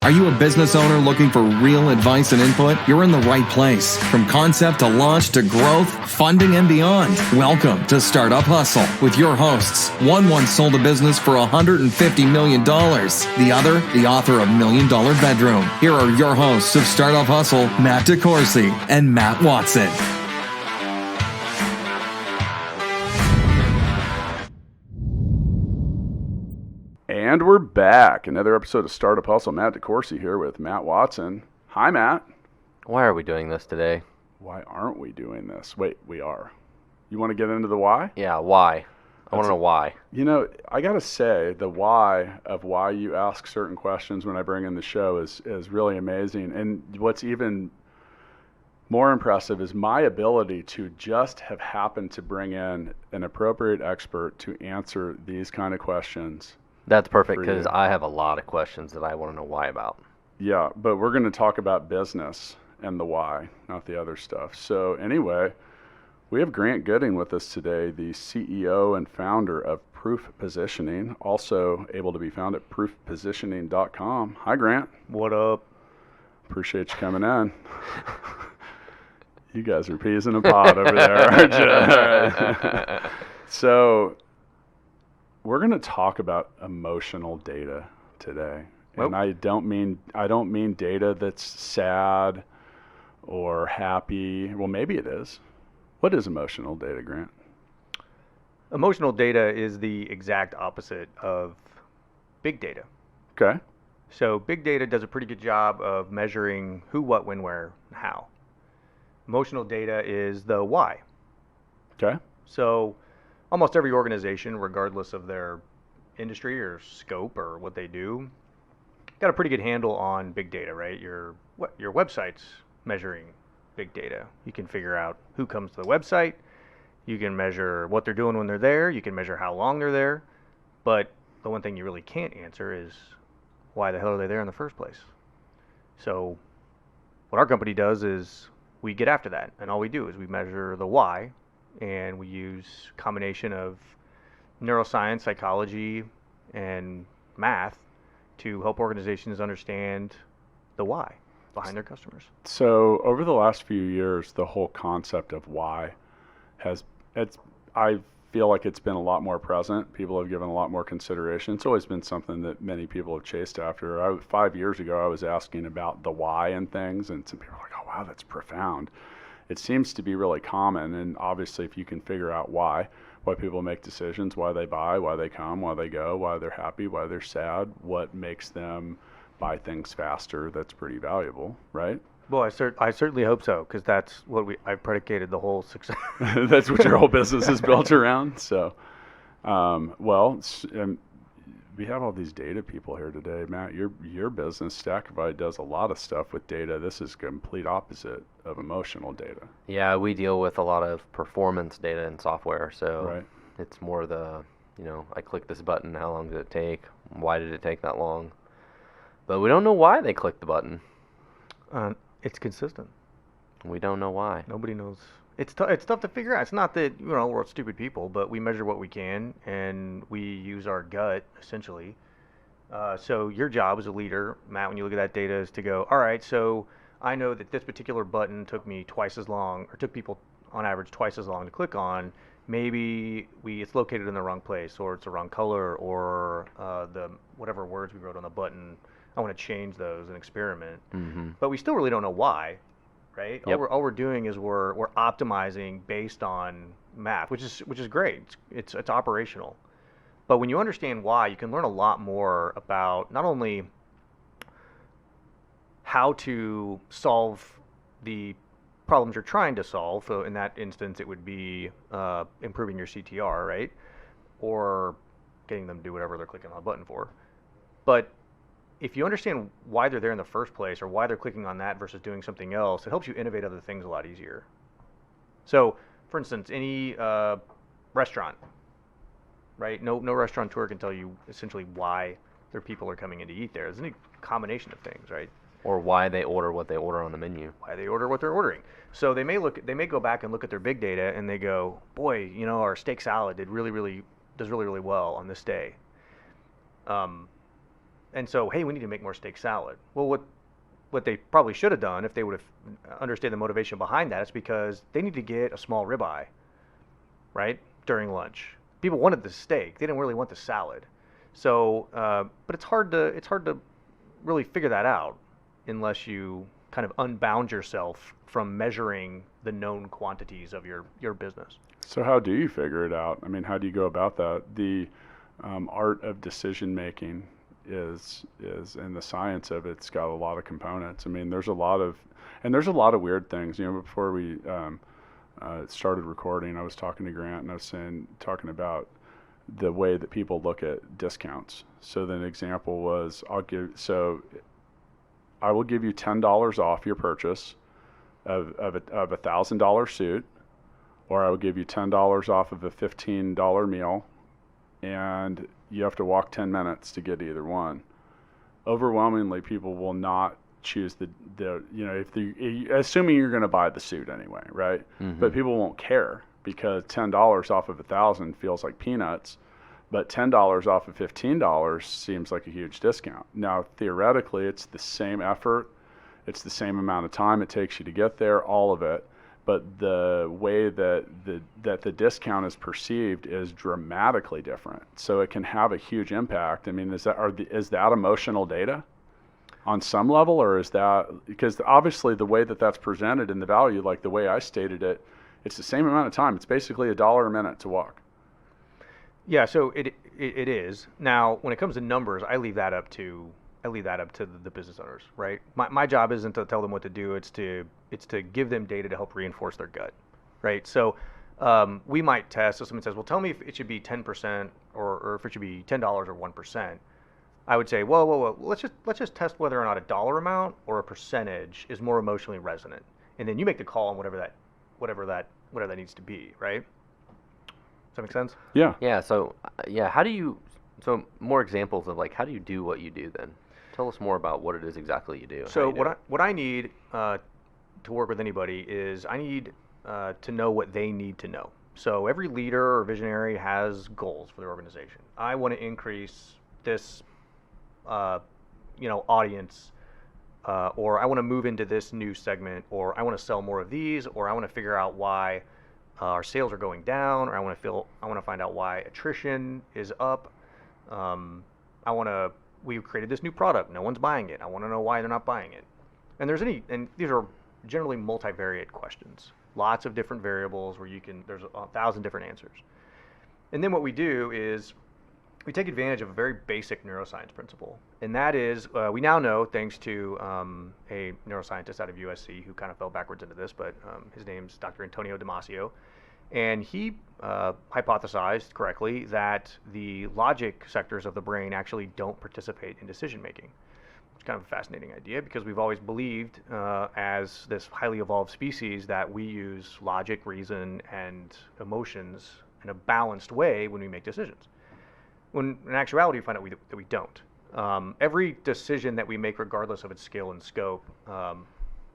Are you a business owner looking for real advice and input? You're in the right place. From concept to launch to growth, funding, and beyond. Welcome to Startup Hustle with your hosts. One once sold a business for $150 million. The other, the author of $1 Million Bedroom. Here are your hosts of Startup Hustle, Matt DeCoursey and Matt Watson. And we're back. Another episode of Startup Hustle. Matt DeCoursey here with Matt Watson. Hi, Matt. Why are we doing this today? Why aren't we doing this? Wait, we are. You want to get into the why? Yeah, why? I want to know why. You know, I got to say, the why of why you ask certain questions when I bring in the show is really amazing. And what's even more impressive is my ability to just have happened to bring in an appropriate expert to answer these kind of questions. That's perfect, because I have a lot of questions that I want to know why about. Yeah, but we're going to talk about business and the why, not the other stuff. So anyway, we have Grant Gooding with us today, the CEO and founder of Proof Positioning, also able to be found at proofpositioning.com. Hi, Grant. What up? Appreciate you coming in. You guys are peas in a pod over there, aren't you? All right. So we're going to talk about emotional data today. And I don't mean data that's sad or happy. Well, maybe it is. What is emotional data, Grant? Emotional data is the exact opposite of big data. Okay. So big data does a pretty good job of measuring who, what, when, where, and how. Emotional data is the why. Okay. So almost every organization, regardless of their industry or scope or what they do, got a pretty good handle on big data, right? Your website's measuring big data. You can figure out who comes to the website. You can measure what they're doing when they're there. You can measure how long they're there. But the one thing you really can't answer is why the hell are they there in the first place? So what our company does is we get after that. And all we do is we measure the why. And we use a combination of neuroscience, psychology, and math to help organizations understand the why behind their customers. So over the last few years, the whole concept of why I feel like it's been a lot more present. People have given a lot more consideration. It's always been something that many people have chased after. 5 years ago, I was asking about the why and things, and some people are like, oh, wow, that's profound. It seems to be really common, and obviously if you can figure out why people make decisions, why they buy, why they come, why they go, why they're happy, why they're sad, what makes them buy things faster, that's pretty valuable, right? Well, I certainly hope so, because that's what I've predicated the whole success. That's what your whole business is built around. So, we have all these data people here today. Matt, your business, Stackify, does a lot of stuff with data. This is complete opposite of emotional data. Yeah, we deal with a lot of performance data in software. So right. It's more I click this button, how long did it take? Why did it take that long? But we don't know why they clicked the button. It's consistent. We don't know why. Nobody knows. It's tough to figure out. It's not that we're stupid people, but we measure what we can, and we use our gut essentially. So your job as a leader, Matt, when you look at that data, is to go, all right, so I know that this particular button took me twice as long, or took people on average twice as long to click on. Maybe it's located in the wrong place, or it's the wrong color, or the whatever words we wrote on the button, I want to change those and experiment. Mm-hmm. But we still really don't know why. Right. Yep. All we're doing is we're optimizing based on math, which is great. It's operational. But when you understand why, you can learn a lot more about not only how to solve the problems you're trying to solve. So in that instance, it would be improving your CTR, right, or getting them to do whatever they're clicking on a button for. But if you understand why they're there in the first place, or why they're clicking on that versus doing something else, it helps you innovate other things a lot easier. So, for instance, any restaurant, right? No restaurateur can tell you essentially why their people are coming in to eat there. There's any combination of things, right? Or why they order what they order on the menu. Why they order what they're ordering. So they may go back and look at their big data and they go, boy, our steak salad does really, really well on this day. and so, hey, we need to make more steak salad. Well, what they probably should have done if they would have understood the motivation behind that is because they need to get a small ribeye, right, during lunch. People wanted the steak; they didn't really want the salad. So, but it's hard to really figure that out unless you kind of unbound yourself from measuring the known quantities of your business. So how do you figure it out? I mean, how do you go about that? The art of decision making is and the science of it's got a lot of components. I mean, there's a lot of weird things. You know, before we started recording, I was talking to Grant and I was talking about the way that people look at discounts. So then an example was I will give you $10 off your purchase of a $1,000 suit, or I will give you $10 off of a $15 meal, and you have to walk 10 minutes to get either one. Overwhelmingly, people will not choose the if assuming you're going to buy the suit anyway, right? Mm-hmm. But people won't care because $10 off of 1,000 feels like peanuts, but $10 off of $15 seems like a huge discount. Now, theoretically, it's the same effort, it's the same amount of time it takes you to get there, all of it. But the way that the discount is perceived is dramatically different. So it can have a huge impact. I mean, is that emotional data on some level, or is that because obviously the way that that's presented in the value, like the way I stated it, it's the same amount of time. It's basically $1 a minute to walk. Yeah, so it is. Now, when it comes to numbers, I leave that up to the business owners, right? My job isn't to tell them what to do. It's to give them data to help reinforce their gut, right? So we might test. So someone says, well, tell me if it should be 10% or if it should be $10 or 1%. I would say, well, let's just test whether or not a dollar amount or a percentage is more emotionally resonant, and then you make the call on whatever that needs to be, right? Does that make sense? Yeah. Yeah. So how do you? So more examples of like how do you do what you do then? Tell us more about what it is exactly you do. So what I need to work with anybody is I need to know what they need to know. So every leader or visionary has goals for their organization. I want to increase this, audience, or I want to move into this new segment, or I want to sell more of these, or I want to figure out why our sales are going down, or I want to find out why attrition is up. We've created this new product. No one's buying it. I want to know why they're not buying it. And these are generally multivariate questions. Lots of different variables where there's 1,000 different answers. And then what we do is we take advantage of a very basic neuroscience principle. And that is, we now know, thanks to a neuroscientist out of USC who kind of fell backwards into this, but his name's Dr. Antonio Damasio. And he hypothesized correctly that the logic sectors of the brain actually don't participate in decision making. It's kind of a fascinating idea because we've always believed as this highly evolved species that we use logic, reason, and emotions in a balanced way when we make decisions. When in actuality, we find out that we don't. Every decision that we make, regardless of its scale and scope,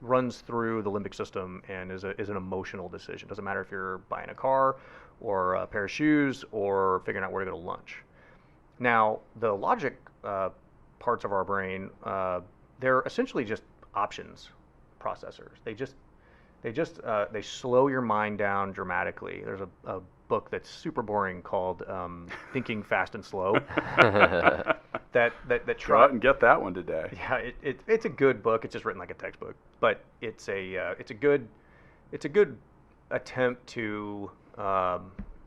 runs through the limbic system and is an emotional decision. Doesn't matter if you're buying a car or a pair of shoes or figuring out where to go to lunch. Now, the logic parts of our brain, they're essentially just options processors. They slow your mind down dramatically. There's a book that's super boring called Thinking Fast and Slow. that Try out and get that one today. Yeah, it's a good book. It's just written like a textbook, but it's a good attempt to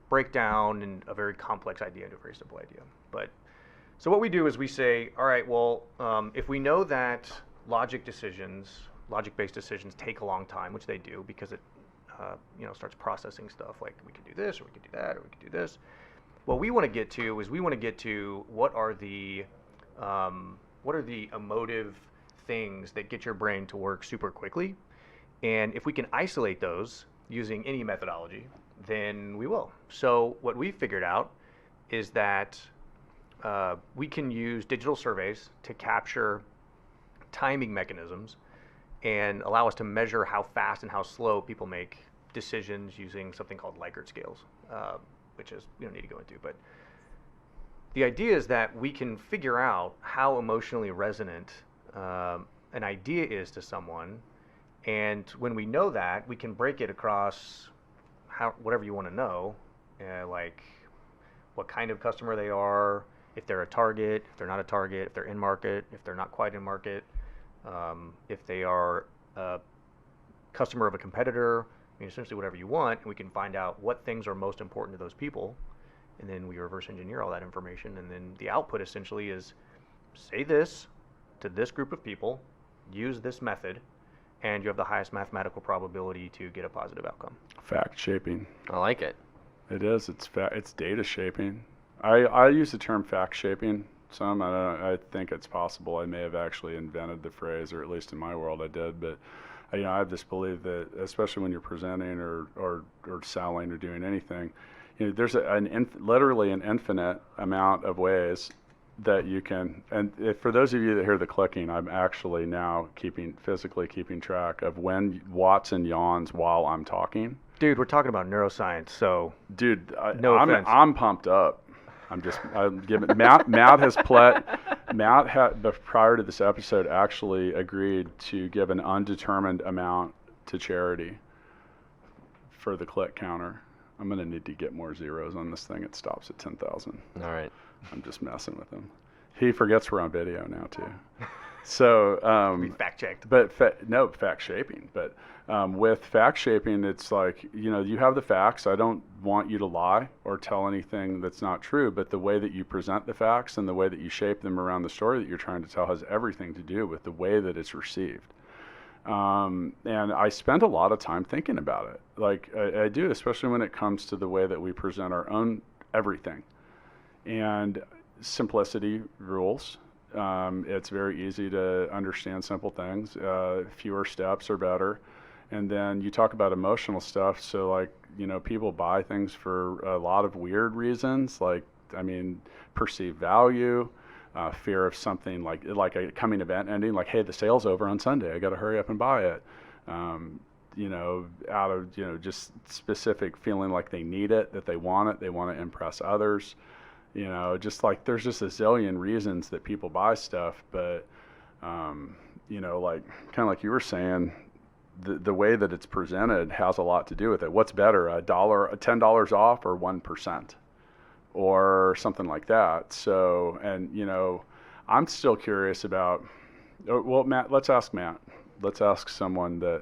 break down a very complex idea into a very simple idea. But so what we do is we say, all right, well, if we know that logic-based decisions take a long time, which they do because it starts processing stuff like we could do this or we could do that or we could do this. What we want to get to what are the emotive things that get your brain to work super quickly, and if we can isolate those using any methodology, then we will. So what we figured out is that we can use digital surveys to capture timing mechanisms and allow us to measure how fast and how slow people make decisions using something called Likert scales, which is we don't need to go into. But the idea is that we can figure out how emotionally resonant an idea is to someone, and when we know that, we can break it across whatever you want to know, like what kind of customer they are, if they're a target, if they're not a target, if they're in market, if they're not quite in market, if they are a customer of a competitor. I mean, essentially whatever you want, and we can find out what things are most important to those people, and then we reverse engineer all that information, and then the output essentially is say this to this group of people, use this method, and you have the highest mathematical probability to get a positive outcome. Fact shaping. I like it. It is. It's data shaping. I use the term fact shaping some. I think it's possible I may have actually invented the phrase, or at least in my world I did. But I have this belief that, especially when you're presenting or selling or doing anything, there's literally an infinite amount of ways that you can. And for those of you that hear the clicking, I'm actually now physically keeping track of when Watson yawns while I'm talking. Dude, we're talking about neuroscience, so. Dude, no offense. I'm pumped up. I'm giving Matt prior to this episode actually agreed to give an undetermined amount to charity for the click counter. I'm gonna need to get more zeros on this thing. It stops at 10,000. All right. I'm just messing with him. He forgets we're on video now too. So we fact checked. But fact shaping. But with fact shaping, it's like, you have the facts. I don't want you to lie or tell anything that's not true, but the way that you present the facts and the way that you shape them around the story that you're trying to tell has everything to do with the way that it's received. And I spend a lot of time thinking about it. Like I do, especially when it comes to the way that we present our own everything. And simplicity rules. It's very easy to understand simple things. Fewer steps are better. And then you talk about emotional stuff. So like, people buy things for a lot of weird reasons. Like, perceived value, fear of something like a coming event ending, like, hey, the sale's over on Sunday, I got to hurry up and buy it. Out of, just specific feeling like they need it, that they want to impress others. Just like there's just a zillion reasons that people buy stuff, but, like kind of like you were saying, the way that it's presented has a lot to do with it. What's better, $10 off or 1%? Or something like that. So, and I'm still curious about. Well, Matt, let's ask Matt. Let's ask someone that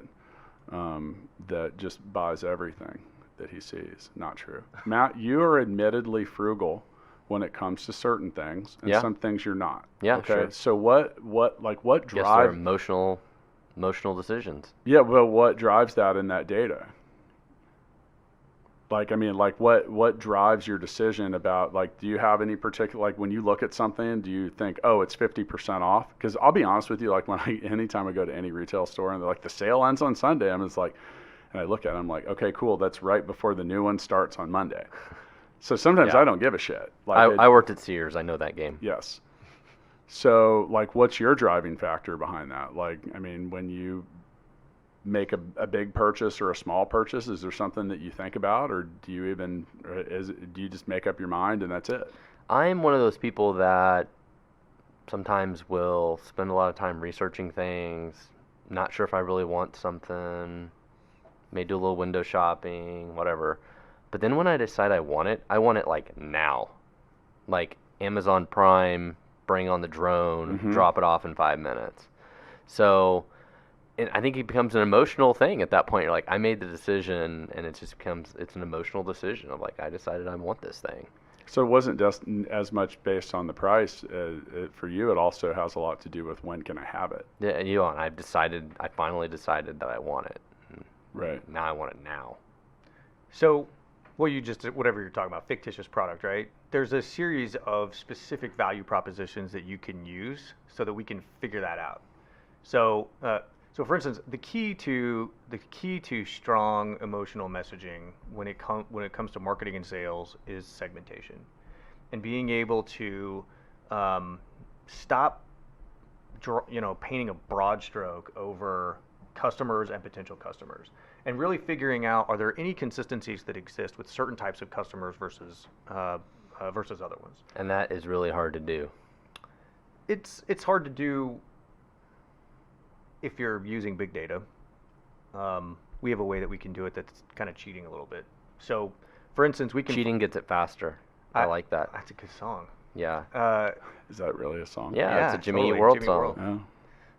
that just buys everything that he sees. Not true. Matt, you are admittedly frugal when it comes to certain things, and some things you're not. Yeah, okay. Sure. So what drives? Yes, they're emotional decisions. Yeah, well, what drives that in that data? Like, what drives your decision about, like, do you have any particular, like, when you look at something, do you think, oh, it's 50% off? Because I'll be honest with you, like, anytime I go to any retail store and they're like, the sale ends on Sunday, I'm just like, and I look at it, I'm like, okay, cool, that's right before the new one starts on Monday. So sometimes I don't give a shit. Like, I worked at Sears, I know that game. Yes. So, like, what's your driving factor behind that? Like, when you make a big purchase or a small purchase, is there something that you think about, or do you just make up your mind and that's it? I'm one of those people that sometimes will spend a lot of time researching things, not sure if I really want something, may do a little window shopping, whatever. But then when I decide I want it like now. Like Amazon Prime, bring on the drone, drop it off in 5 minutes. So I think it becomes an emotional thing at that point. You're like, I made the decision, and it's an emotional decision of like, I decided I want this thing. So it wasn't just as much based on the price. For you, it also has a lot to do with when can I have it. Yeah, and I finally decided that I want it. Right. Now I want it now. So, whatever you're talking about, fictitious product, right? There's a series of specific value propositions that you can use so that we can figure that out. So for instance, the key to strong emotional messaging when it comes to marketing and sales is segmentation, and being able to stop painting a broad stroke over customers and potential customers, and really figuring out, are there any consistencies that exist with certain types of customers versus versus other ones. And that is really hard to do. It's hard to do if you're using big data. We have a way that we can do it that's kind of cheating a little bit. So, for instance, we can... Cheating gets it faster. I like that. That's a good song. Yeah. Is that really a song? Yeah, it's a Jimmy Eat totally. World Jimmy song.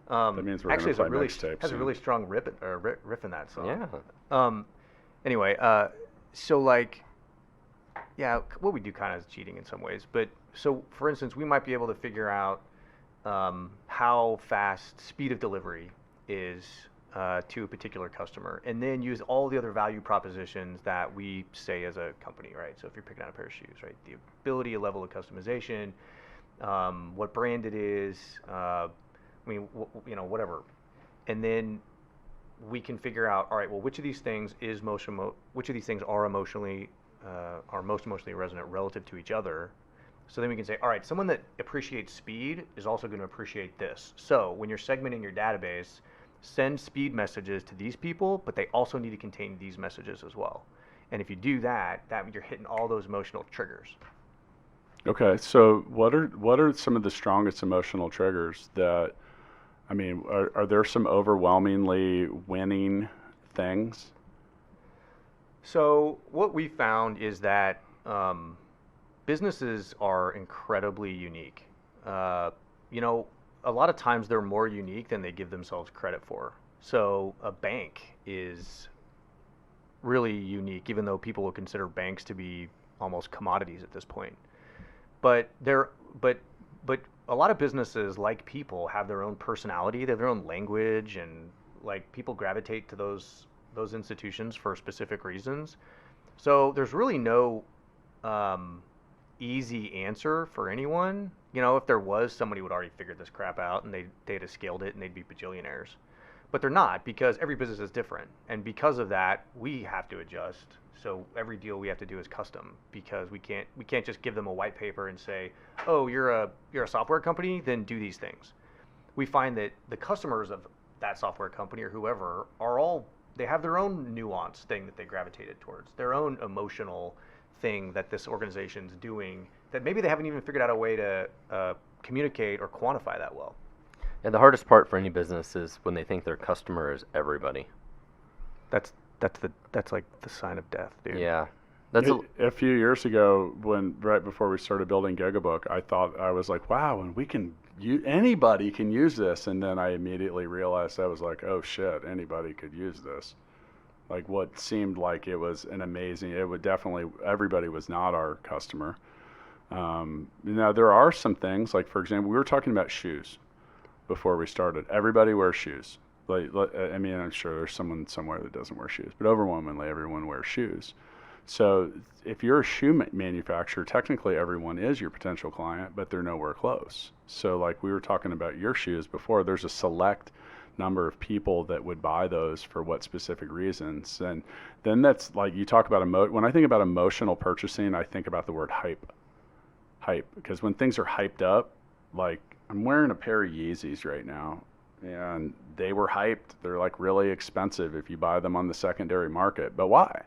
Oh. That means we're actually, going to play it's mixtape has soon. a really strong riff in that song. Yeah. Anyway, so like, yeah, what we do kind of is cheating in some ways. But so, for instance, we might be able to figure out how fast speed of delivery is to a particular customer, and then use all the other value propositions that we say as a company, right? So if you're picking out a pair of shoes, right, the ability, a level of customization, what brand it is, whatever, and then we can figure out, all right, well, which of these things is which of these things are most emotionally resonant relative to each other. So then we can say, all right, someone that appreciates speed is also going to appreciate this. So when you're segmenting your database, send speed messages to these people, but they also need to contain these messages as well. And if you do that you're hitting all those emotional triggers. Okay, so what are some of the strongest emotional triggers that, I mean, are there some overwhelmingly winning things? So what we found is that businesses are incredibly unique. A lot of times they're more unique than they give themselves credit for. So a bank is really unique, even though people will consider banks to be almost commodities at this point. But a lot of businesses, like people, have their own personality, they have their own language, and like people gravitate to those institutions for specific reasons. So there's really no easy answer for anyone. If there was, somebody would already figured this crap out and they'd have scaled it and they'd be bajillionaires. But they're not, because every business is different. And because of that, we have to adjust. So every deal we have to do is custom, because we can't just give them a white paper and say, oh, you're a software company, then do these things. We find that the customers of that software company or whoever they have their own nuance thing that they gravitated towards, their own emotional thing that this organization's doing that maybe they haven't even figured out a way to communicate or quantify that well. And the hardest part for any business is when they think their customer is everybody. That's like the sign of death, dude. Yeah. A few years ago, right before we started building GigaBook, I was like, wow, and anybody can use this. And then I immediately realized, I was like, oh shit, anybody could use this. Like what seemed like it was everybody was not our customer. Now there are some things, like for example, we were talking about shoes before we started. Everybody wears shoes. I mean, I'm sure there's someone somewhere that doesn't wear shoes, but overwhelmingly everyone wears shoes. So if you're a shoe manufacturer, technically everyone is your potential client, but they're nowhere close. So like we were talking about your shoes before, there's a select number of people that would buy those for what specific reasons. And then that's like, you talk about when I think about emotional purchasing, I think about the word hype, because when things are hyped up, like I'm wearing a pair of Yeezys right now, and they were hyped. They're like really expensive if you buy them on the secondary market. But why?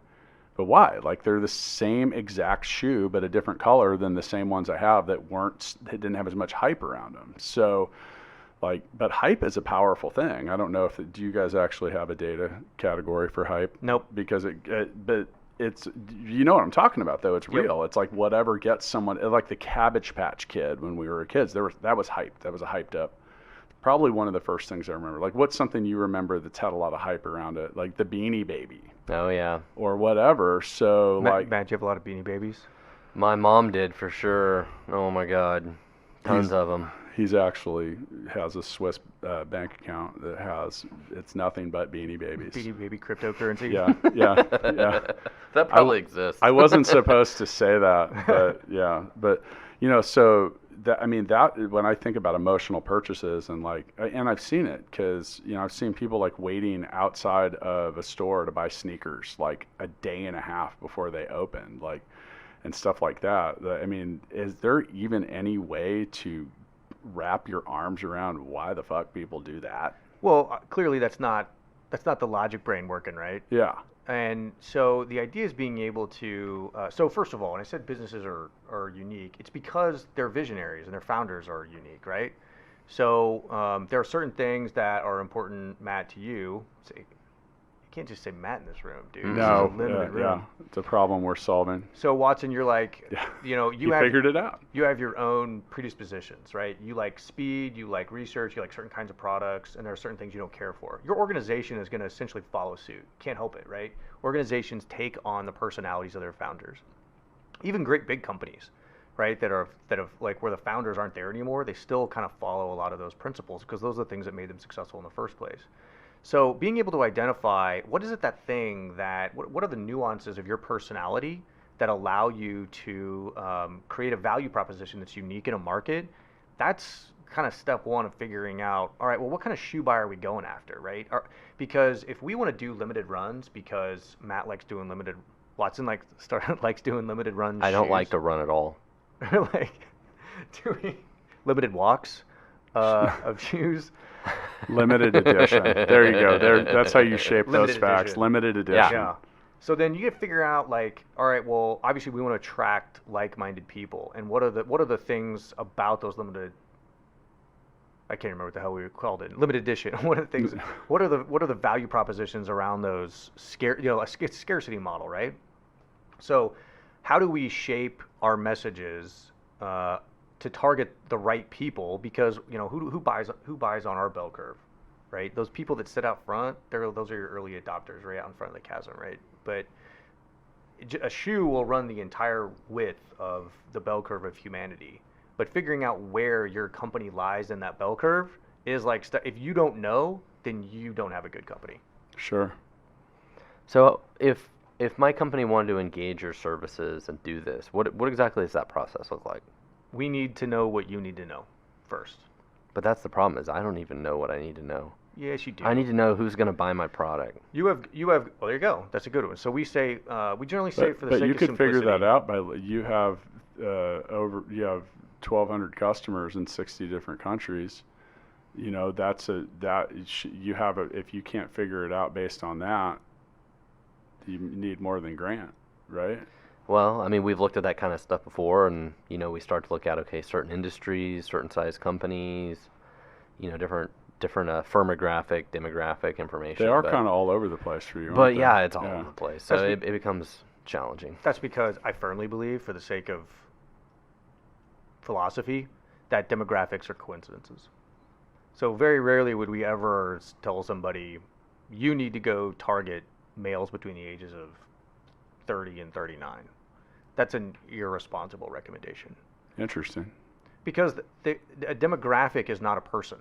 Like they're the same exact shoe, but a different color than the same ones I have that didn't have as much hype around them. So but hype is a powerful thing. I don't know do you guys actually have a data category for hype? Nope. Because but it's, you know what I'm talking about though. It's real. Yep. It's like whatever gets someone, like the Cabbage Patch Kid when we were kids. That was hyped. That was a hyped up. Probably one of the first things I remember. Like, what's something you remember that's had a lot of hype around it? Like the Beanie Baby. Oh yeah. Or whatever. So Matt, you have a lot of Beanie Babies? My mom did for sure. Oh my God, tons of them. He's actually has a Swiss bank account it's nothing but Beanie Babies. Beanie Baby cryptocurrency. Yeah. That probably exists. I wasn't supposed to say that, but yeah. But so that when I think about emotional purchases and I've seen it because I've seen people like waiting outside of a store to buy sneakers like a day and a half before they open, and stuff like that. I mean, is there even any way to wrap your arms around why the fuck people do that? Well, clearly that's not That's not the logic brain working, right? Yeah. And so the idea is being able to, so first of all, when I said businesses are unique, it's because they're visionaries and their founders are unique, right? So there are certain things that are important, Matt, to you. You can't just say Matt in this room, dude. No, This is a limited room. yeah, it's a problem we're solving. So Watson, you're like, Yeah. you figured it out. You have your own predispositions, right? You like speed, you like research, you like certain kinds of products, and there are certain things you don't care for. Your organization is going to essentially follow suit. Can't help it, right? Organizations take on the personalities of their founders. Even great big companies, right, that have like where the founders aren't there anymore, they still kind of follow a lot of those principles because those are the things that made them successful in the first place. So being able to identify what is it what are the nuances of your personality that allow you to create a value proposition that's unique in a market, that's kind of step one of figuring out, all right, well, what kind of shoe buy are we going after, right? Because if we want to do limited runs because Matt likes doing Watson likes doing limited runs. I don't like to run at all. Like doing limited walks of shoes. Limited edition. There you go. That's how you shape Limited those facts. edition. Limited edition. Yeah. So then you get to figure out like, all right, well, obviously we want to attract like-minded people, and what are the things about those limited? I can't remember what the hell we called it. Limited edition. What are the things? What are the value propositions around those a scarcity model, right? So, how do we shape our messages to target the right people? Because who buys on our bell curve, right? Those people that sit out front, those are your early adopters, right out in front of the chasm, right? But a shoe will run the entire width of the bell curve of humanity. But figuring out where your company lies in that bell curve is like, if you don't know, then you don't have a good company. Sure. So if my company wanted to engage your services and do this, what exactly does that process look like? We need to know what you need to know first. But that's the problem, is I don't even know what I need to know. Yes, you do. I need to know who's going to buy my product. You have. Well, there you go. That's a good one. So we say, we generally say for the sake of simplicity. But you could figure that out you have 1,200 customers in 60 different countries. You have if you can't figure it out based on that, you need more than Grant, right? Well, I mean, we've looked at that kind of stuff before, and we start to look at certain industries, certain size companies, different firmographic, demographic information. They are kind of all over the place for you. But yeah, it's all over the place, so it becomes challenging. That's because I firmly believe, for the sake of philosophy, that demographics are coincidences. So very rarely would we ever tell somebody, you need to go target males between the ages of 30 and 39. That's an irresponsible recommendation. Interesting. Because a demographic is not a person,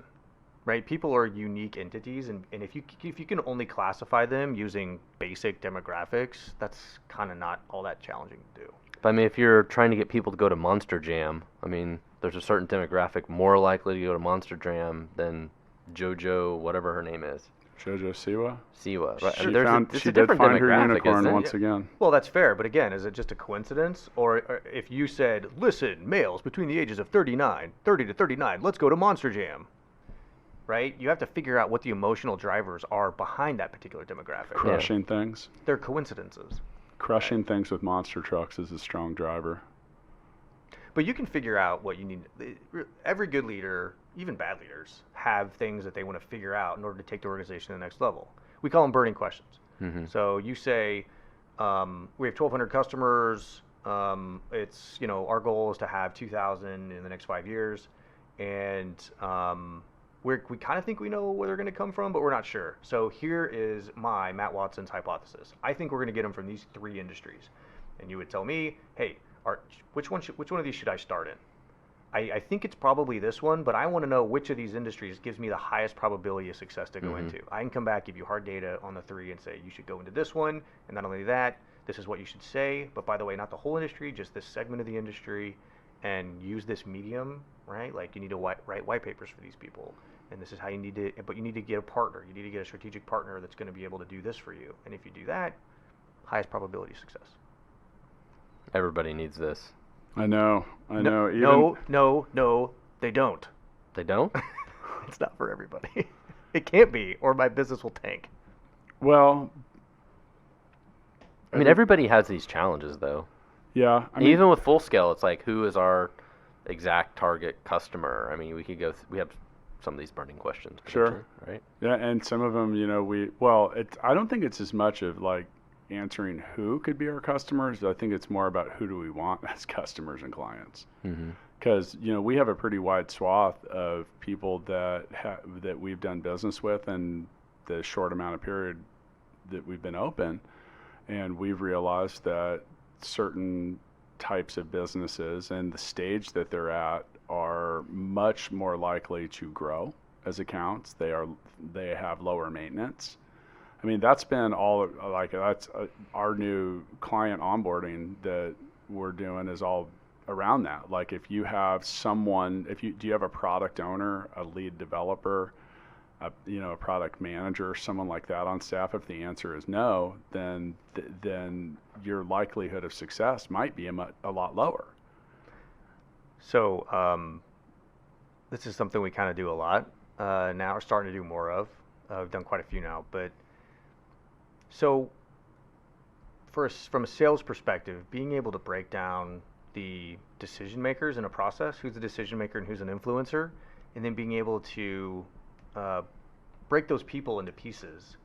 right? People are unique entities, and if you can only classify them using basic demographics, that's kind of not all that challenging to do. But I mean, if you're trying to get people to go to Monster Jam, I mean, there's a certain demographic more likely to go to Monster Jam than JoJo, whatever her name is. JoJo Siwa? Siwa, right? She, it's a did different find her demographic, unicorn isn't it? once again. Well, that's fair, but again, is it just a coincidence? Or if you said, listen, males between the ages of 30 to 39, let's go to Monster Jam, right? You have to figure out what the emotional drivers are behind that particular demographic. Crushing things. They're coincidences. Crushing things with monster trucks is a strong driver. But you can figure out what you need. Every good leader, even bad leaders, have things that they want to figure out in order to take the organization to the next level. We call them burning questions. Mm-hmm. So you say, we have 1,200 customers. It's, our goal is to have 2,000 in the next 5 years. And we kind of think we know where they're going to come from, but we're not sure. So here is Matt Watson's hypothesis. I think we're going to get them from these 3 industries. And you would tell me, hey, which one of these should I start in? I think it's probably this one, but I want to know which of these industries gives me the highest probability of success to go into. I can come back, give you hard data on the 3 and say, you should go into this one. And not only that, this is what you should say. But by the way, not the whole industry, just this segment of the industry, and use this medium, right? Like you need to write white papers for these people. And this is how you need to, but you need to get a partner. You need to get a strategic partner that's going to be able to do this for you. And if you do that, highest probability of success. Everybody needs this. I know. No, they don't. They don't? It's not for everybody. It can't be, or my business will tank. Well, I mean, everybody has these challenges, though. Yeah. I mean, even with full scale, it's like, who is our exact target customer? I mean, we could go. We have some of these burning questions. Sure. Right. Yeah, and some of them, I don't think it's as much of like answering who could be our customers. I think it's more about who do we want as customers and clients. Because we have a pretty wide swath of people that we've done business with in the short amount of period that we've been open, and we've realized that certain types of businesses and the stage that they're at are much more likely to grow as accounts. They have lower maintenance. I mean, that's been that's our new client onboarding that we're doing is all around that. Like, if you have someone, do you have a product owner, a lead developer, a product manager, someone like that on staff? If the answer is no, then your likelihood of success might be a lot lower. So this is something we kind of do a lot now. We're starting to do more of. We've done quite a few now, but so from a sales perspective, being able to break down the decision makers in a process, who's a decision maker and who's an influencer, and then being able to break those people into pieces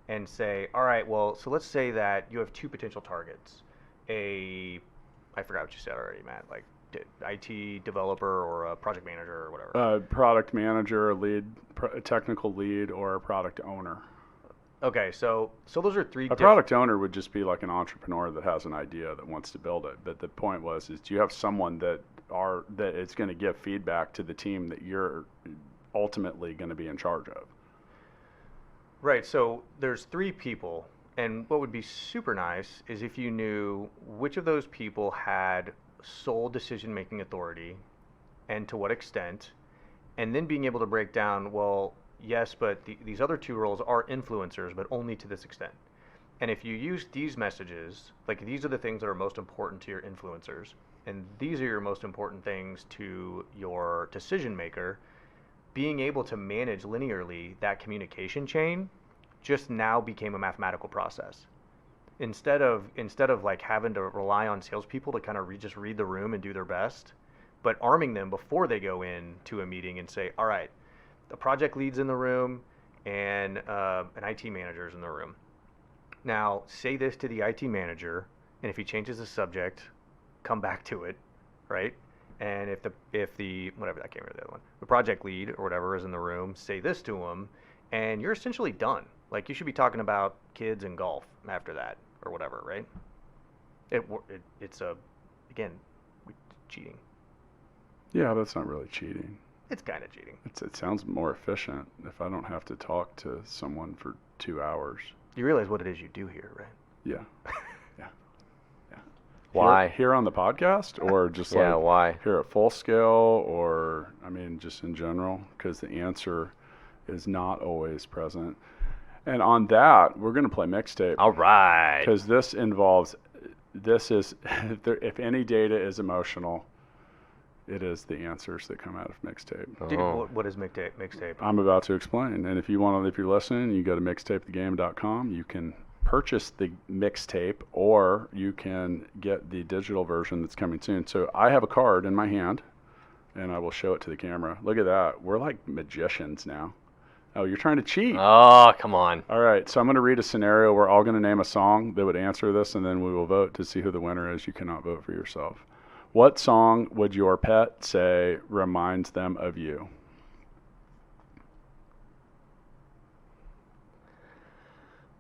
and say, all right, well, so let's say that you have two potential targets. I forgot what you said already, Matt, like IT developer or a project manager or whatever. Product manager, a technical lead, or a product owner. Okay, so those are three. A product owner would just be like an entrepreneur that has an idea that wants to build it. But the point is do you have someone that is going to give feedback to the team that you're ultimately going to be in charge of? Right. So there's three people, and what would be super nice is if you knew which of those people had sole decision-making authority, and to what extent, and then being able to break down, well, yes, but these other two roles are influencers, but only to this extent. And if you use these messages, like these are the things that are most important to your influencers, and these are your most important things to your decision maker, being able to manage linearly that communication chain just now became a mathematical process. Instead of like having to rely on salespeople to kind of just read the room and do their best, but arming them before they go in to a meeting and say, all right, the project lead's in the room and an IT manager's in the room. Now, say this to the IT manager, and if he changes the subject, come back to it, right? And if the whatever, I can't remember the other one, the project lead or whatever is in the room, say this to him, and you're essentially done. Like, you should be talking about kids and golf after that or whatever, right? It's cheating. Yeah, that's not really cheating. It's kind of cheating. It sounds more efficient if I don't have to talk to someone for 2 hours. You realize what it is you do here, right? Yeah. Yeah. Why? Here on the podcast, or just why? Here at Full Scale, or I mean just in general, because the answer is not always present. And on that, we're going to play Mixtape. All right. Because if any data is emotional, it is the answers that come out of Mixtape. Dude, what is Mixtape? I'm about to explain. And if you're listening, you go to mixtapethegame.com. You can purchase the mixtape, or you can get the digital version that's coming soon. So I have a card in my hand, and I will show it to the camera. Look at that. We're like magicians now. Oh, you're trying to cheat. Oh, come on. All right, so I'm going to read a scenario. We're all going to name a song that would answer this, and then we will vote to see who the winner is. You cannot vote for yourself. What song would your pet say reminds them of you?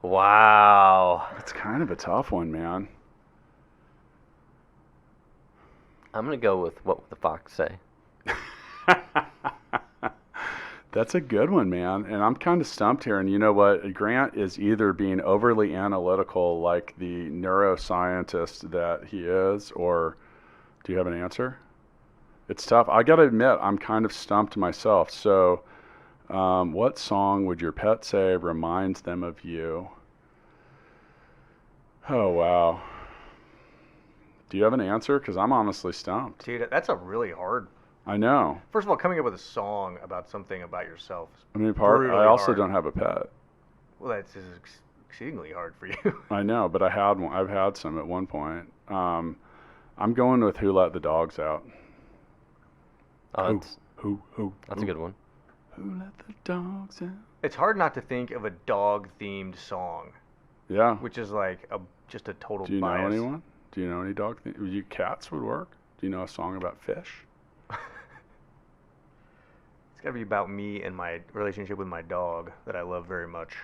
Wow. It's kind of a tough one, man. I'm going to go with What Would the Fox Say? That's a good one, man. And I'm kind of stumped here. And you know what? Grant is either being overly analytical like the neuroscientist that he is, or do you have an answer? It's tough. I got to admit, I'm kind of stumped myself. So what song would your pet say reminds them of you? Oh, wow. Do you have an answer? Because I'm honestly stumped. Dude, that's a really hard. I know. First of all, coming up with a song about something about yourself. I mean, I also don't have a pet. Well, that's exceedingly hard for you. I know, but I had one. I've had some at one point. I'm going with Who Let the Dogs Out. Oh, Who? that's a good one. Who let the dogs out? It's hard not to think of a dog-themed song, Yeah. which is like just a total Do you bias. know anyone? Do you know any dog things? You cats would work. Do you know a song about fish? It's got to be about me and my relationship with my dog that I love very much.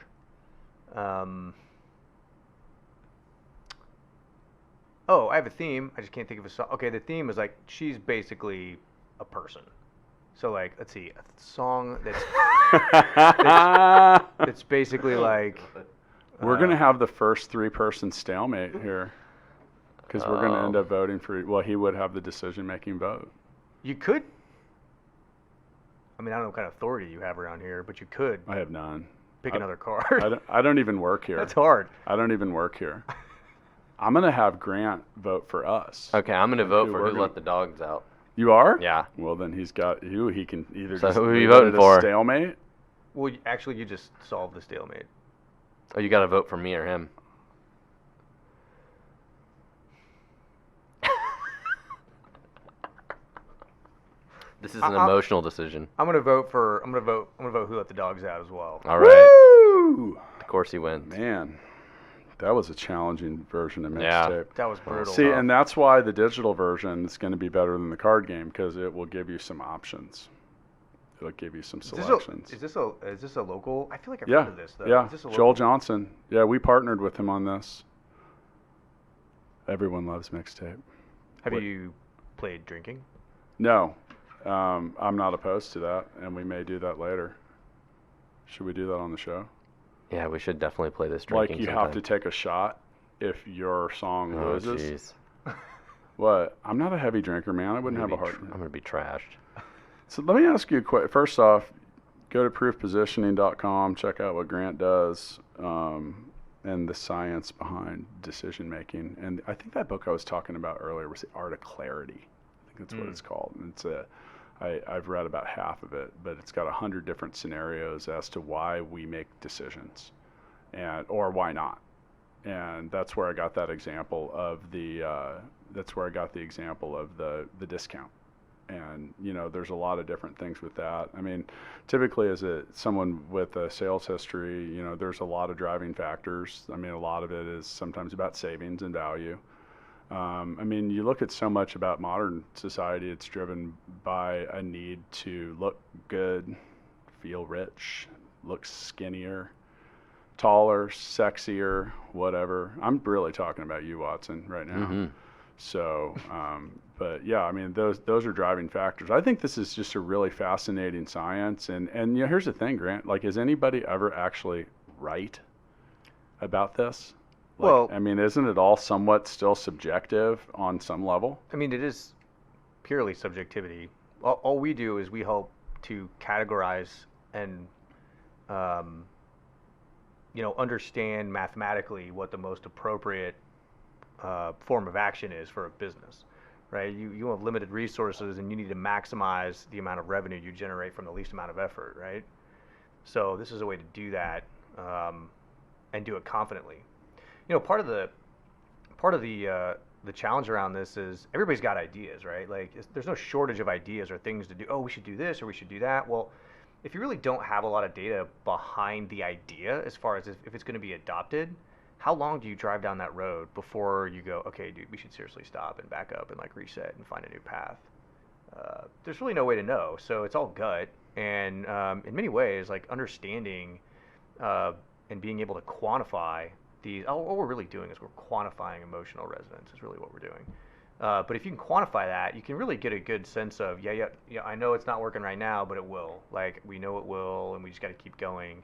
Oh, I have a theme. I just can't think of a song. Okay, the theme is like she's basically a person. So like, let's see, a song that's basically like. We're gonna have the first 3-person stalemate here, because we're gonna end up voting for. Well, he would have the decision-making vote. You could. I mean, I don't know what kind of authority you have around here, but you could I have none. pick another card. I don't even work here. That's hard. I don't even work here. I'm gonna have Grant vote for us. Okay, I'm gonna vote for we're Who gonna- Let the Dogs Out. You are? Yeah. Well, then he's got who he can either. So just who are you leave voting it at a for? Stalemate. Well, actually, you just solved the stalemate. Oh, you gotta vote for me or him. This is an emotional decision. I'm gonna vote Who Let the Dogs Out as well. All right. Woo! DeCoursey wins. Man, that was a challenging version of Yeah. Mixtape. That was brutal. See, and that's why the digital version is going to be better than the card game, because it will give you some options. It'll give you some selections. Is this a local? I feel like I've Yeah, heard of this though. yeah. Is this a Joel local? Johnson. Yeah, we partnered with him on this. Everyone loves Mixtape. Have What- you played drinking? No, I'm not opposed to that, and we may do that later. Should we do that on the show? Yeah, we should definitely play this Like drinking you sometime. have to take a shot if your song Oh, loses. jeez. What? I'm not a heavy drinker, man. I wouldn't have a heart. I'm gonna be trashed. So let me ask you a question. First off, go to proofpositioning.com, check out what Grant does, and the science behind decision making. And I think that book I was talking about earlier was The Art of Clarity. I think that's what it's called. And I've read about half of it, but it's got 100 different scenarios as to why we make decisions, or why not. And that's where I got that example of the discount. And there's a lot of different things with that. I mean, typically as someone with a sales history, there's a lot of driving factors. I mean, a lot of it is sometimes about savings and value. I mean, you look at so much about modern society, it's driven by a need to look good, feel rich, look skinnier, taller, sexier, whatever. I'm really talking about you, Watson, right now. Mm-hmm. So, but yeah, I mean, those are driving factors. I think this is just a really fascinating science. And here's the thing, Grant, like, is anybody ever actually right about this? Like, Well, I mean, isn't it all somewhat still subjective on some level? I mean, it is purely subjectivity. All we do is we help to categorize and, understand mathematically what the most appropriate form of action is for a business, right? You have limited resources and you need to maximize the amount of revenue you generate from the least amount of effort, right? So this is a way to do that and do it confidently. Part of the challenge around this is everybody's got ideas, right? Like there's no shortage of ideas or things to do. Oh, we should do this or we should do that. Well, if you really don't have a lot of data behind the idea, as far as if it's going to be adopted, how long do you drive down that road before you go, okay, dude, we should seriously stop and back up and like reset and find a new path? There's really no way to know. So it's all gut. And in many ways, like understanding and being able to quantify what we're really doing is we're quantifying emotional resonance is really what we're doing. But if you can quantify that, you can really get a good sense of, yeah, I know it's not working right now, but it will. Like, we know it will, and we just got to keep going.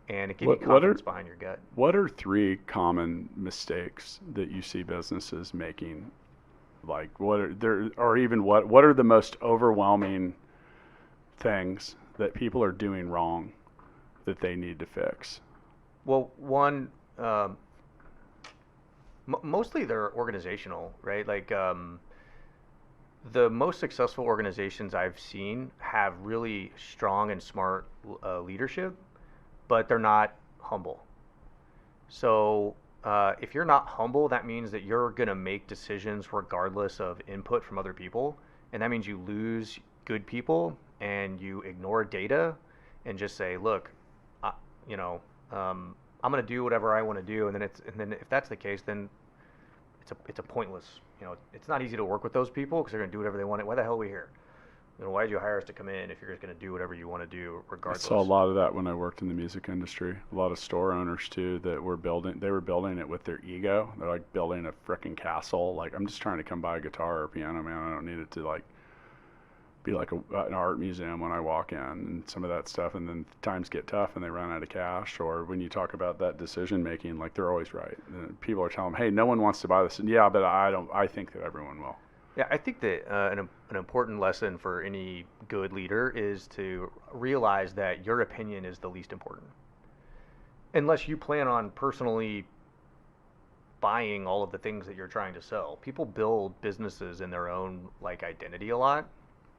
And it gives you confidence behind your gut. What are 3 common mistakes that you see businesses making? Like, what are the most overwhelming things that people are doing wrong that they need to fix? Well, one, mostly they're organizational, right? Like the most successful organizations I've seen have really strong and smart leadership, but they're not humble. So if you're not humble, that means that you're going to make decisions regardless of input from other people. And that means you lose good people and you ignore data and just say, look, you know, I'm going to do whatever I want to do. And then if that's the case, then it's a pointless, you know, it's not easy to work with those people because they're going to do whatever they want. Why the hell are we here? You know, why did you hire us to come in if you're just going to do whatever you want to do regardless? I saw a lot of that when I worked in the music industry. A lot of store owners too that were building it with their ego. They're like building a frickin' castle. Like, I'm just trying to come buy a guitar or a piano, man. I don't need it to like be like an art museum when I walk in and some of that stuff. And then times get tough and they run out of cash. Or when you talk about that decision making, like, they're always right. And people are telling them, hey, no one wants to buy this. And yeah, but I think that everyone will. Yeah, I think that an important lesson for any good leader is to realize that your opinion is the least important. Unless you plan on personally buying all of the things that you're trying to sell. People build businesses in their own like identity a lot,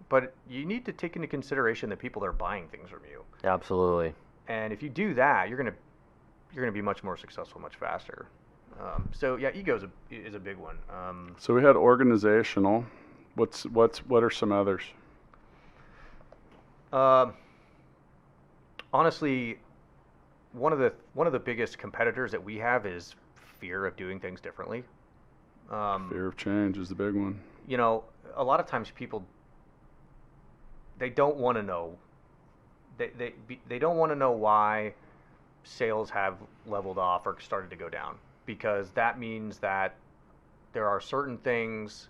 but you need to take into consideration that people are buying things from you. Absolutely. And if you do that, you're gonna be much more successful, much faster. So yeah, ego is a big one. So we had organizational. What are some others? Honestly, one of the biggest competitors that we have is fear of doing things differently. Fear of change is the big one. You know, a lot of times people they don't want to know. They don't want to know why sales have leveled off or started to go down, because that means that there are certain things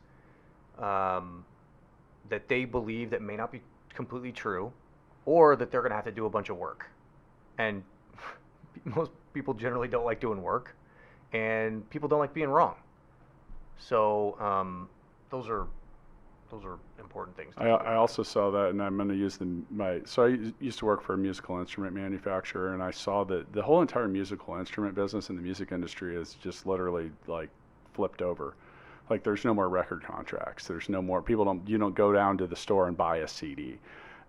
that they believe that may not be completely true, or that they're going to have to do a bunch of work. And most people generally don't like doing work, and people don't like being wrong. So those are important things. I also saw that, and I'm going to use so I used to work for a musical instrument manufacturer, and I saw that the whole entire musical instrument business in the music industry is just literally like flipped over. Like, there's no more record contracts. There's no more, you don't go down to the store and buy a CD.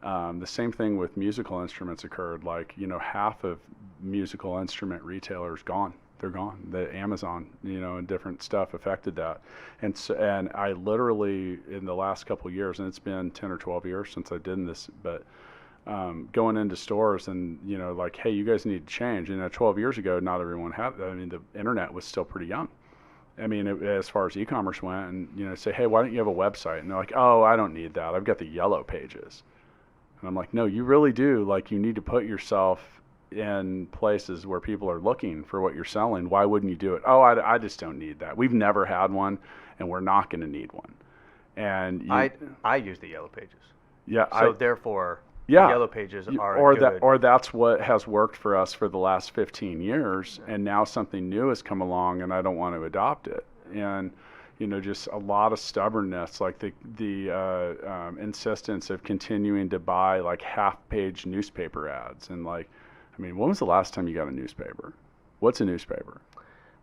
The same thing with musical instruments occurred. Like, you know, half of musical instrument retailers gone. They're gone. The Amazon, you know, and different stuff affected that. And I literally, in the last couple of years, and it's been 10 or 12 years since I did this, but going into stores and, you know, like, hey, you guys need to change. You know, 12 years ago, not everyone had, I mean, the internet was still pretty young. I mean, as far as e-commerce went, and, you know, say, hey, why don't you have a website? And they're like, oh, I don't need that. I've got the yellow pages. And I'm like, no, you really do. Like, you need to put yourself in places where people are looking for what you're selling. Why wouldn't you do it? Oh, I just don't need that. We've never had one, and we're not going to need one. And I use the yellow pages. Yeah. So therefore, yeah, the yellow pages are good. Or that's what has worked for us for the last 15 years, and now something new has come along, and I don't want to adopt it. And, you know, just a lot of stubbornness, like the insistence of continuing to buy like half-page newspaper ads. And like, I mean, when was the last time you got a newspaper? What's a newspaper?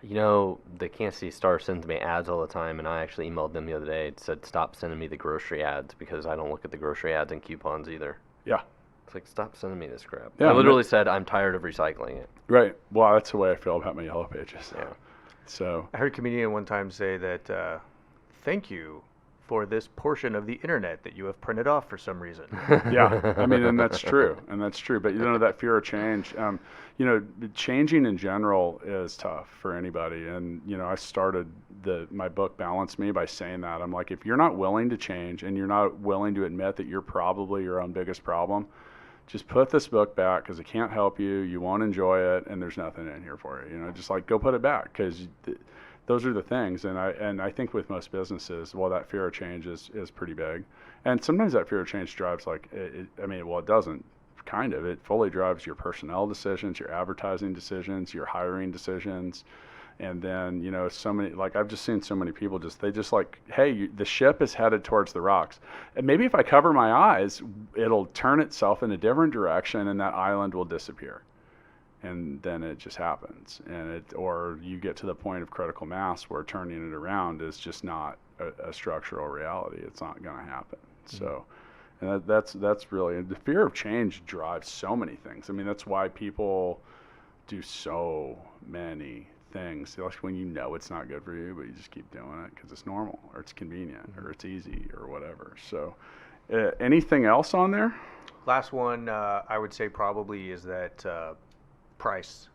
You know, the Kansas City Star sends me ads all the time, and I actually emailed them the other day. It said, stop sending me the grocery ads, because I don't look at the grocery ads and coupons either. Yeah. It's like, stop sending me this crap. Yeah, I literally said, I'm tired of recycling it. Right. Well, that's the way I feel about my yellow pages. Yeah. So I heard a comedian one time say that, thank you for this portion of the internet that you have printed off for some reason. Yeah, I mean, and that's true. But, you know, that fear of change, you know, changing in general is tough for anybody. And, you know, I started my book, Balance Me, by saying that. I'm like, if you're not willing to change and you're not willing to admit that you're probably your own biggest problem, just put this book back, because it can't help you. You won't enjoy it, and there's nothing in here for you. You know, just like, go put it back, because those are the things. And I think with most businesses, well, that fear of change is pretty big. And sometimes that fear of change drives it doesn't, kind of. It fully drives your personnel decisions, your advertising decisions, your hiring decisions. And then, you know, so many, like, I've just seen so many people they just like, hey, the ship is headed towards the rocks. And maybe if I cover my eyes, it'll turn itself in a different direction and that island will disappear. And then it just happens. Or you get to the point of critical mass where turning it around is just not a structural reality. It's not going to happen. Mm-hmm. So, and that's really, the fear of change drives so many things. I mean, that's why people do so many things. Like when you know it's not good for you, but you just keep doing it because it's normal or it's convenient or it's easy or whatever. So anything else on there? Last one I would say probably is that price.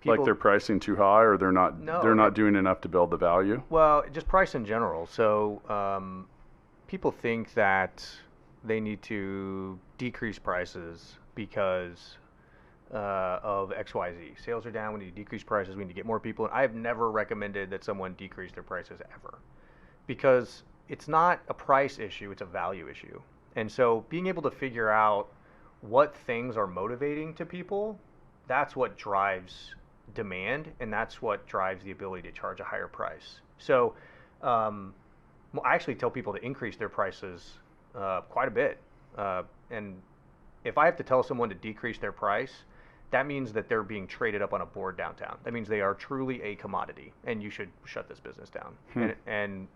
Like they're pricing too high, or they're not not doing enough to build the value? Well, just price in general. So people think that they need to decrease prices because of XYZ. Sales are down, we need to decrease prices, we need to get more people. And I've never recommended that someone decrease their prices ever, because it's not a price issue, it's a value issue. And so being able to figure out what things are motivating to people, that's what drives demand, and that's what drives the ability to charge a higher price. So I actually tell people to increase their prices quite a bit. And if I have to tell someone to decrease their price, that means that they're being traded up on a board downtown. That means they are truly a commodity, and you should shut this business down. And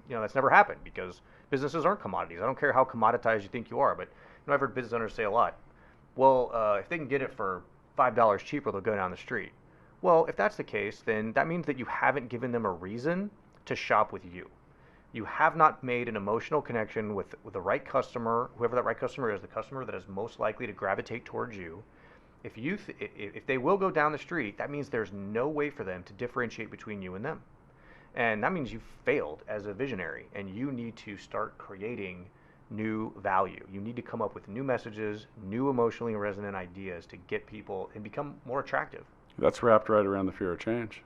that's never happened, because businesses aren't commodities. I don't care how commoditized you think you are, but I've heard business owners say a lot, well, if they can get it for $5 cheaper, they'll go down the street. Well, if that's the case, then that means that you haven't given them a reason to shop with you. You have not made an emotional connection with the right customer, whoever that right customer is, the customer that is most likely to gravitate towards you. If they will go down the street, that means there's no way for them to differentiate between you and them. And that means you've failed as a visionary, and you need to start creating new value. You need to come up with new messages, new emotionally resonant ideas to get people and become more attractive. That's wrapped right around the fear of change.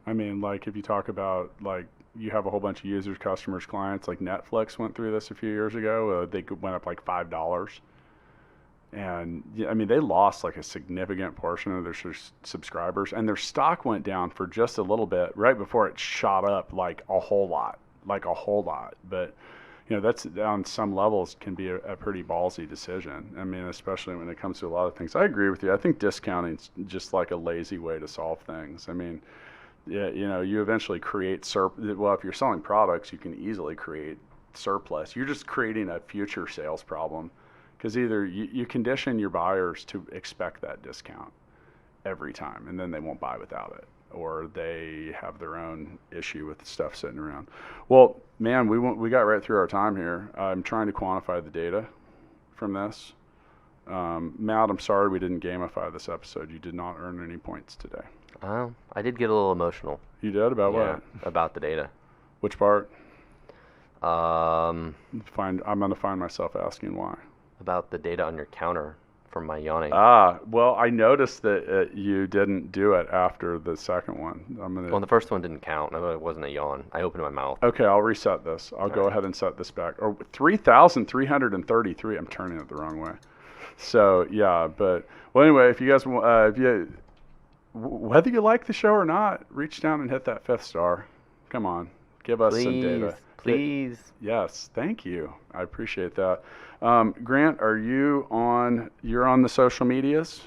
I mean, like if you talk about, like, you have a whole bunch of users, customers, clients, like Netflix went through this a few years ago. They went up like $5. And I mean, they lost like a significant portion of their subscribers, and their stock went down for just a little bit right before it shot up like a whole lot. But that's on some levels can be a pretty ballsy decision. I mean, especially when it comes to a lot of things. I agree with you. I think discounting's just like a lazy way to solve things. I mean, you eventually create well, if you're selling products, you can easily create surplus. You're just creating a future sales problem, because either you condition your buyers to expect that discount every time, and then they won't buy without it, or they have their own issue with the stuff sitting around. Well, man, we got right through our time here. I'm trying to quantify the data from this. Matt, I'm sorry we didn't gamify this episode. You did not earn any points today. I did get a little emotional. You did? About what? About the data. Which part? I'm going to find myself asking why. About the data on your counter from my yawning. Well, I noticed that you didn't do it after the second one. Well, the first one didn't count. It wasn't a yawn. I opened my mouth. Okay, I'll reset this. I'll go ahead and set this back. Or 3,333. I'm turning it the wrong way. So, yeah, but, well, anyway, if you guys, whether you like the show or not, reach down and hit that 5th star. Come on, give us some data. Please. Yes, thank you. I appreciate that. Grant, you're on the social medias?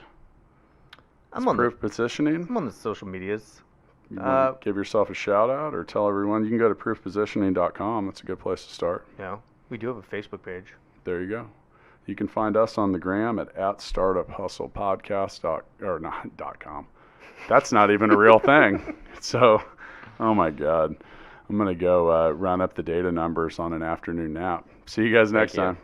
I'm on Proof Positioning? I'm on the social medias. You want to give yourself a shout out, or tell everyone you can go to proofpositioning.com. That's a good place to start. Yeah, we do have a Facebook page. There you go. You can find us on the gram at startuphustlepodcast.com. That's not even a real thing. So, oh my God. I'm going to go run up the data numbers on an afternoon nap. See you guys next time.